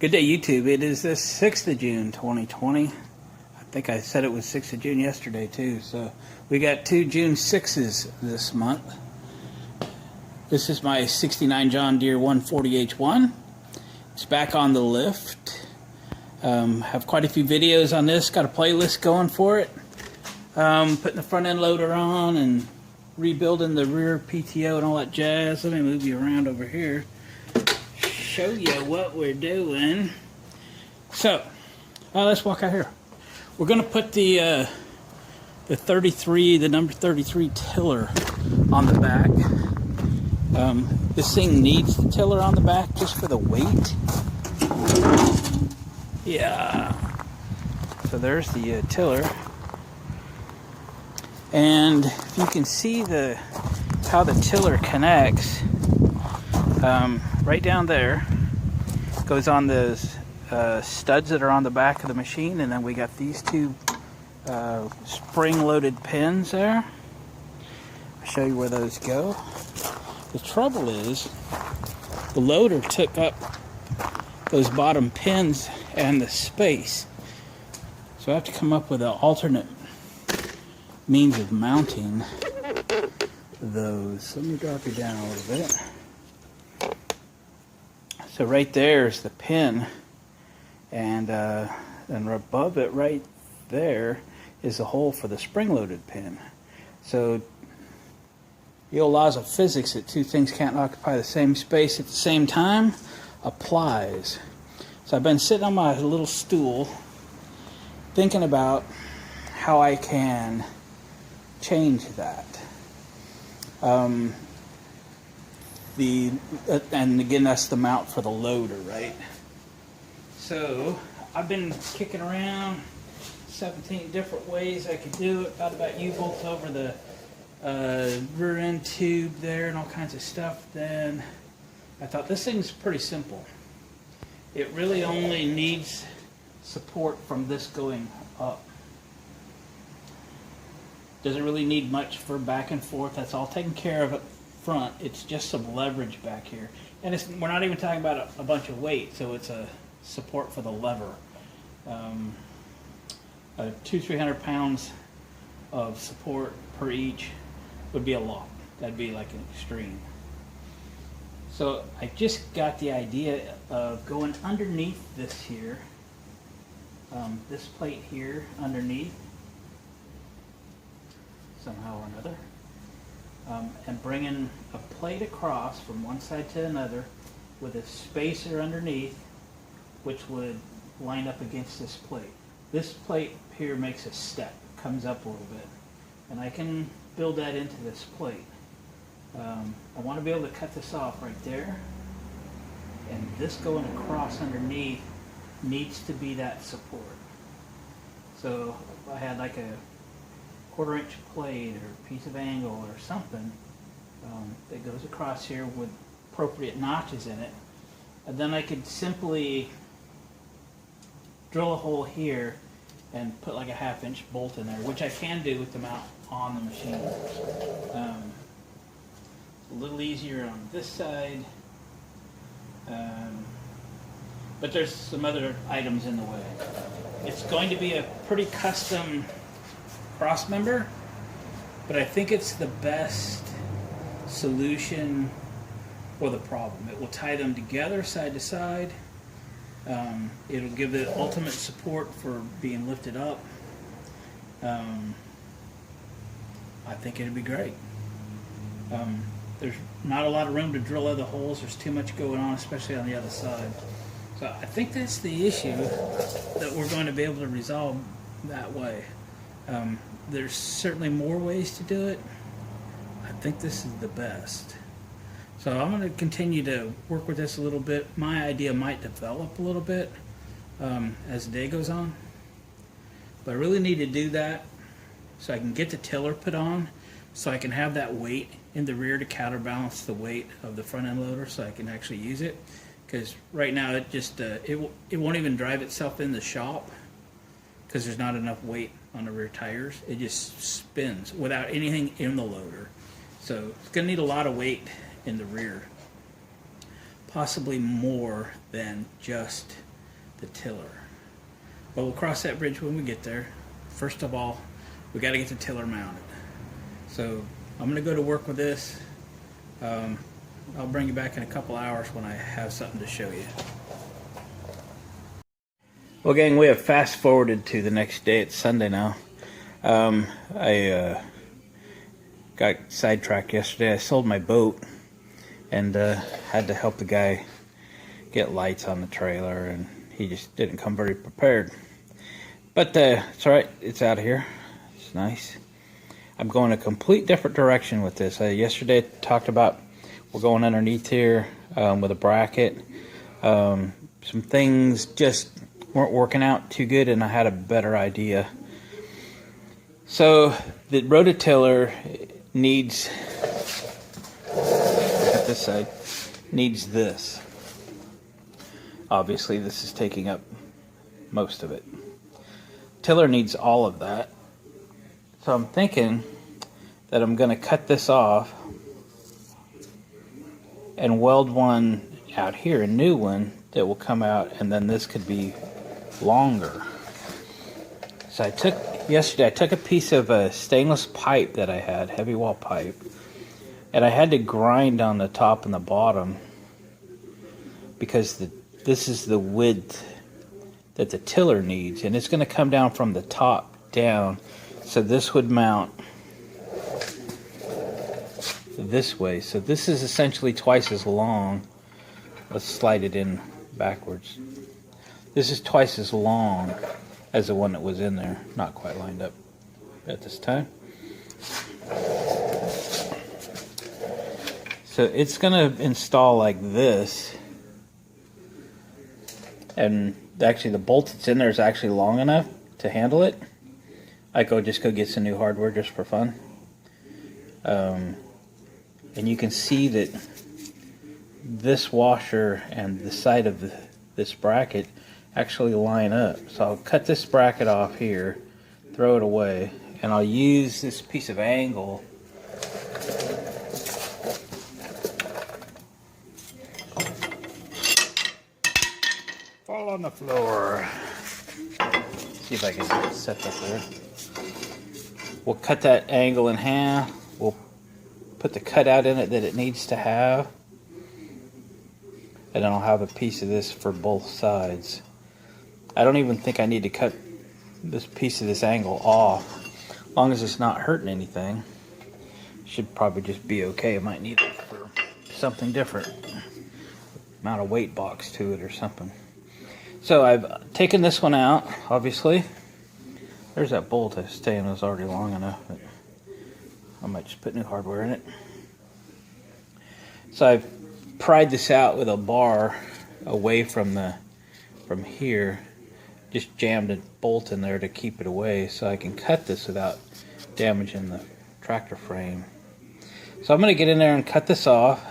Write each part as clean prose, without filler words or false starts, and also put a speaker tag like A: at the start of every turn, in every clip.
A: Good day, YouTube. It is the 6th of June, 2020. I think I said it was 6th of June yesterday, too. So we got two June 6s this month. This is my 69 John Deere 140H1. It's back on the lift. Have quite a few videos on this. Got a playlist going for it. Putting the front end loader on and rebuilding the rear PTO and all that jazz. Let me move you around over here. Show you what we're doing. So, let's walk out here. We're going to put the number 33 tiller on the back. This thing needs the tiller on the back just for the weight. Yeah. So there's the tiller. And if you can see how the tiller connects, right down there goes on those studs that are on the back of the machine, and then we got these two spring-loaded pins there. I'll show you where those go. The trouble is the loader took up those bottom pins and the space, so I have to come up with an alternate means of mounting those. Let me drop you down a little bit. So right there is the pin, and above it right there is the hole for the spring-loaded pin. So the old laws of physics that two things can't occupy the same space at the same time applies. So I've been sitting on my little stool thinking about how I can change that. And again, that's the mount for the loader, right? So I've been kicking around 17 different ways I could do it. Thought about U-bolts over the rear end tube there and all kinds of stuff. Then I thought this thing's pretty simple. It really only needs support from this going up. Doesn't really need much for back and forth. That's all taken care of up front. It's just some leverage back here, and we're not even talking about a bunch of weight, so it's a support for the lever. 200-300 pounds of support per each would be a lot. That'd be like an extreme. So I just got the idea of going underneath this here, this plate here underneath, somehow or another, and bringing a plate across from one side to another with a spacer underneath, which would line up against this plate. This plate here makes a step, comes up a little bit, and I can build that into this plate. I want to be able to cut this off right there, and this going across underneath needs to be that support. So if I had like a 1/4 inch plate or piece of angle or something that goes across here with appropriate notches in it, and then I could simply drill a hole here and put like a 1/2 inch bolt in there, which I can do with the mount on the machine. A little easier on this side, but there's some other items in the way. It's going to be a pretty custom cross member, but I think it's the best solution for the problem. It will tie them together side to side. It'll give the ultimate support for being lifted up. I think it'd be great. There's not a lot of room to drill other holes. There's too much going on, especially on the other side. So I think that's the issue that we're going to be able to resolve that way. There's certainly more ways to do it. I think this is the best. So I'm going to continue to work with this a little bit. My idea might develop a little bit as the day goes on. But I really need to do that so I can get the tiller put on, so I can have that weight in the rear to counterbalance the weight of the front end loader, so I can actually use it. Because right now it just it won't even drive itself in the shop because there's not enough weight on the rear tires. It just spins without anything in the loader. So it's going to need a lot of weight in the rear. Possibly more than just the tiller. But we'll cross that bridge when we get there. First of all, we got to get the tiller mounted. So I'm going to go to work with this. I'll bring you back in a couple hours when I have something to show you. Well, gang, we have fast forwarded to the next day. It's Sunday now. I got sidetracked yesterday. I sold my boat and had to help the guy get lights on the trailer, and he just didn't come very prepared. But it's alright, it's out of here. It's nice. I'm going a complete different direction with this. Yesterday I talked about we're going underneath here with a bracket. Some things just weren't working out too good, and I had a better idea. So the rototiller needs, at this side, needs this. Obviously this is taking up most of it. Tiller needs all of that. So I'm thinking that I'm going to cut this off and weld one out here, a new one that will come out, and then this could be longer. So yesterday I took a piece of a stainless pipe that I had, heavy wall pipe, and I had to grind on the top and the bottom because this is the width that the tiller needs, and it's going to come down from the top down. So this would mount this way. So this is essentially twice as long. Let's slide it in backwards. This is twice as long as the one that was in there. Not quite lined up at this time. So it's going to install like this. And actually the bolt that's in there is actually long enough to handle it. I just go get some new hardware just for fun. And you can see that this washer and the side of this bracket actually line up. So I'll cut this bracket off here, throw it away, and I'll use this piece of angle fall on the floor. See if I can set that there. We'll cut that angle in half. We'll put the cutout in it that it needs to have. And then I'll have a piece of this for both sides. I don't even think I need to cut this piece of this angle off. As long as it's not hurting anything, should probably just be okay. I might need it for something different. Mount a weight box to it or something. So I've taken this one out, obviously. There's that bolt I was saying was already long enough, but I might just put new hardware in it. So I've pried this out with a bar away from here. Just jammed a bolt in there to keep it away so I can cut this without damaging the tractor frame. So I'm going to get in there and cut this off,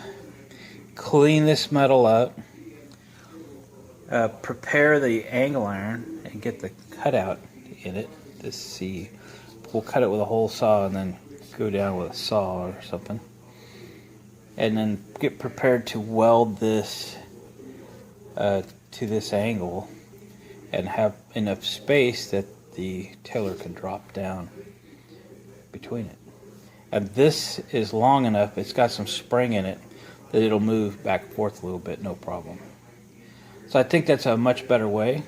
A: clean this metal up, prepare the angle iron and get the cutout in it. We'll cut it with a hole saw and then go down with a saw or something. And then get prepared to weld this to this angle and have enough space that the tiller can drop down between it. And this is long enough, it's got some spring in it, that it'll move back and forth a little bit, no problem. So I think that's a much better way.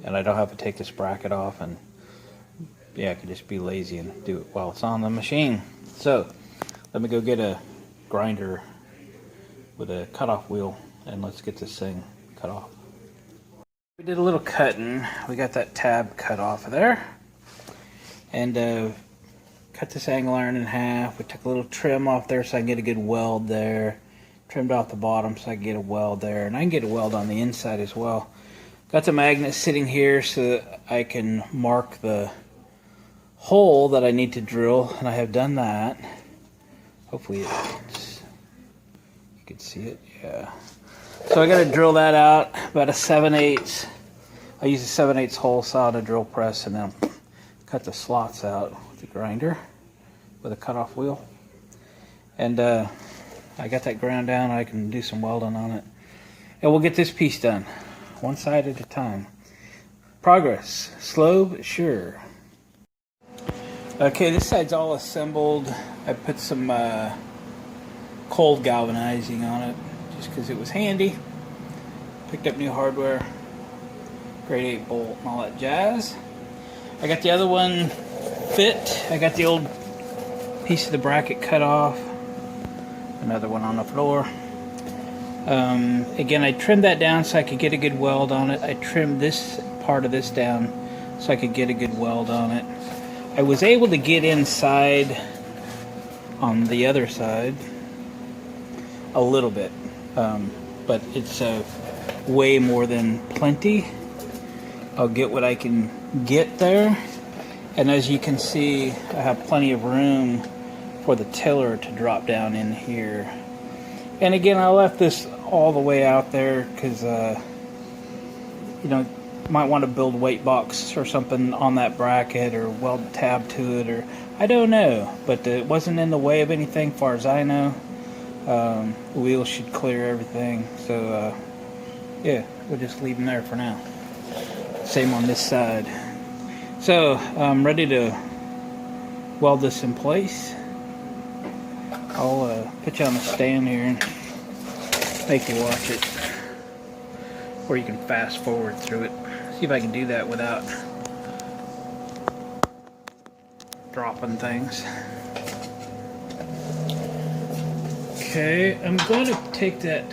A: And I don't have to take this bracket off, and yeah, I can just be lazy and do it while it's on the machine. So let me go get a grinder with a cutoff wheel and let's get this thing cut off. We did a little cutting. We got that tab cut off of there and cut this angle iron in half. We took a little trim off there so I can get a good weld there. Trimmed off the bottom so I can get a weld there, and I can get a weld on the inside as well. Got the magnet sitting here so that I can mark the hole that I need to drill, and I have done that. Hopefully you can see it. Yeah. So I got to drill that out about a 7/8. I use a 7/8 hole saw to drill press, and then cut the slots out with the grinder with a cutoff wheel. And I got that ground down. I can do some welding on it. And we'll get this piece done, one side at a time. Progress, slow but sure. Okay, this side's all assembled. I put some cold galvanizing on it just because it was handy. Picked up new hardware, grade 8 bolt and all that jazz. I got the other one fit. I got the old piece of the bracket cut off. Another one on the floor. Again, I trimmed that down so I could get a good weld on it. I trimmed this part of this down so I could get a good weld on it. I was able to get inside on the other side a little bit, but it's way more than plenty. I'll get what I can get there, and as you can see, I have plenty of room for the tiller to drop down in here. And again, I left this all the way out there because you know, might want to build a weight box or something on that bracket, or weld a tab to it, or I don't know, but it wasn't in the way of anything far as I know. The wheels should clear everything, so yeah, we'll just leave them there for now. Same on this side. So I'm ready to weld this in place. I'll put you on the stand here and make you watch it, or you can fast forward through it. See if I can do that without dropping things. Okay, I'm going to take that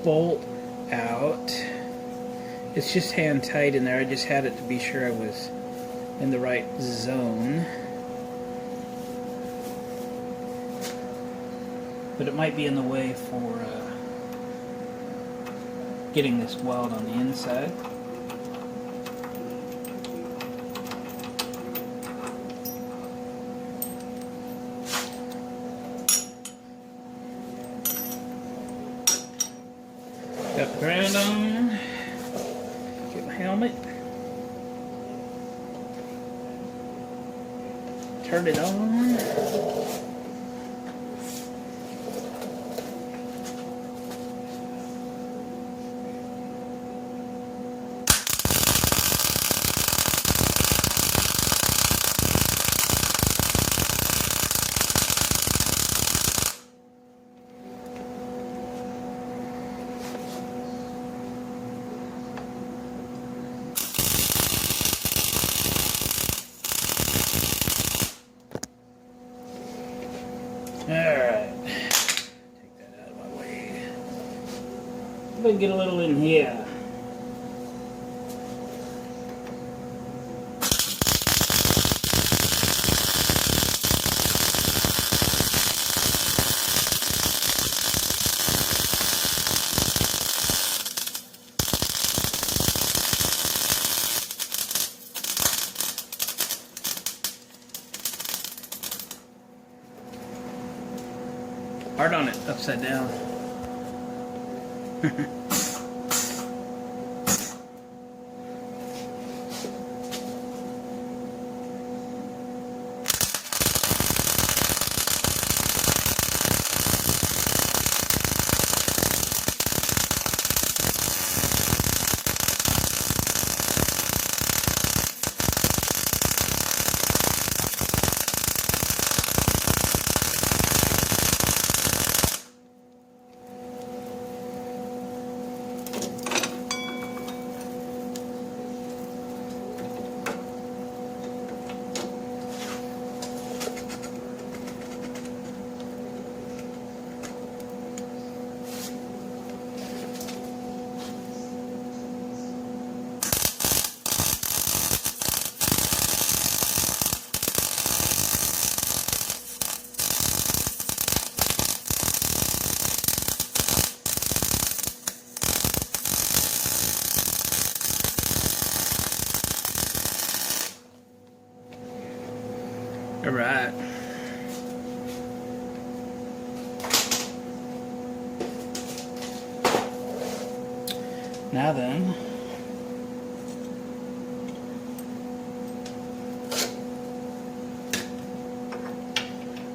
A: bolt out. It's just hand tight in there. I just had it to be sure I was in the right zone. But it might be in the way for getting this weld on the inside. Got the ground on. Get my helmet. Turn it on. Alright, take that out of my way. If I can get a little in here. Hard on it, upside down. All right. Now then,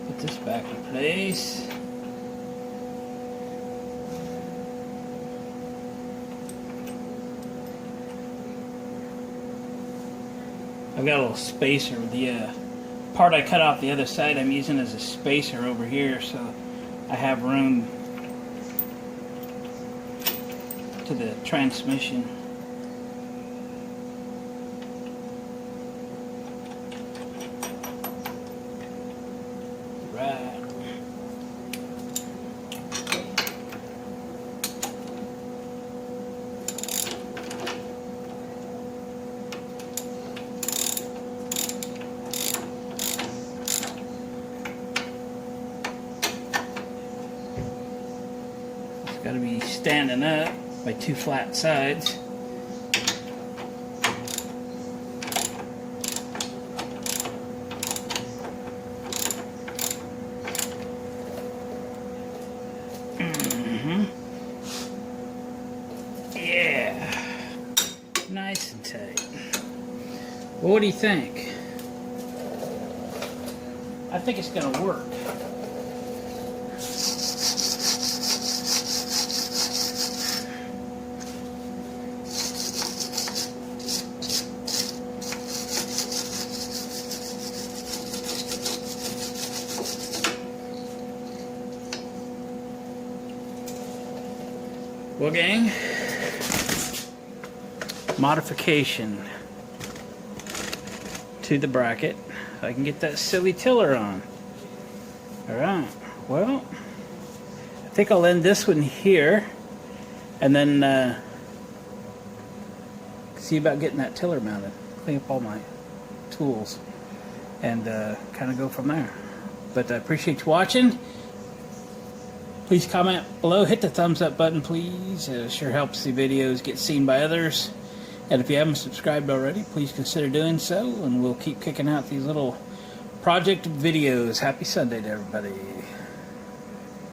A: put this back in place. I've got a little spacer. The part I cut off the other side I'm using as a spacer over here, so I have room to the transmission. Right. It's got to be standing up by two flat sides. Yeah, nice and tight. Well, what do you think? I think it's gonna work. Well, gang, modification to the bracket. I can get that silly tiller on. Alright, well, I think I'll end this one here and then see about getting that tiller mounted. Clean up all my tools and kind of go from there. But I appreciate you watching. Please comment below, hit the thumbs up button please, it sure helps the videos get seen by others. And if you haven't subscribed already, please consider doing so, and we'll keep kicking out these little project videos. Happy Sunday to everybody.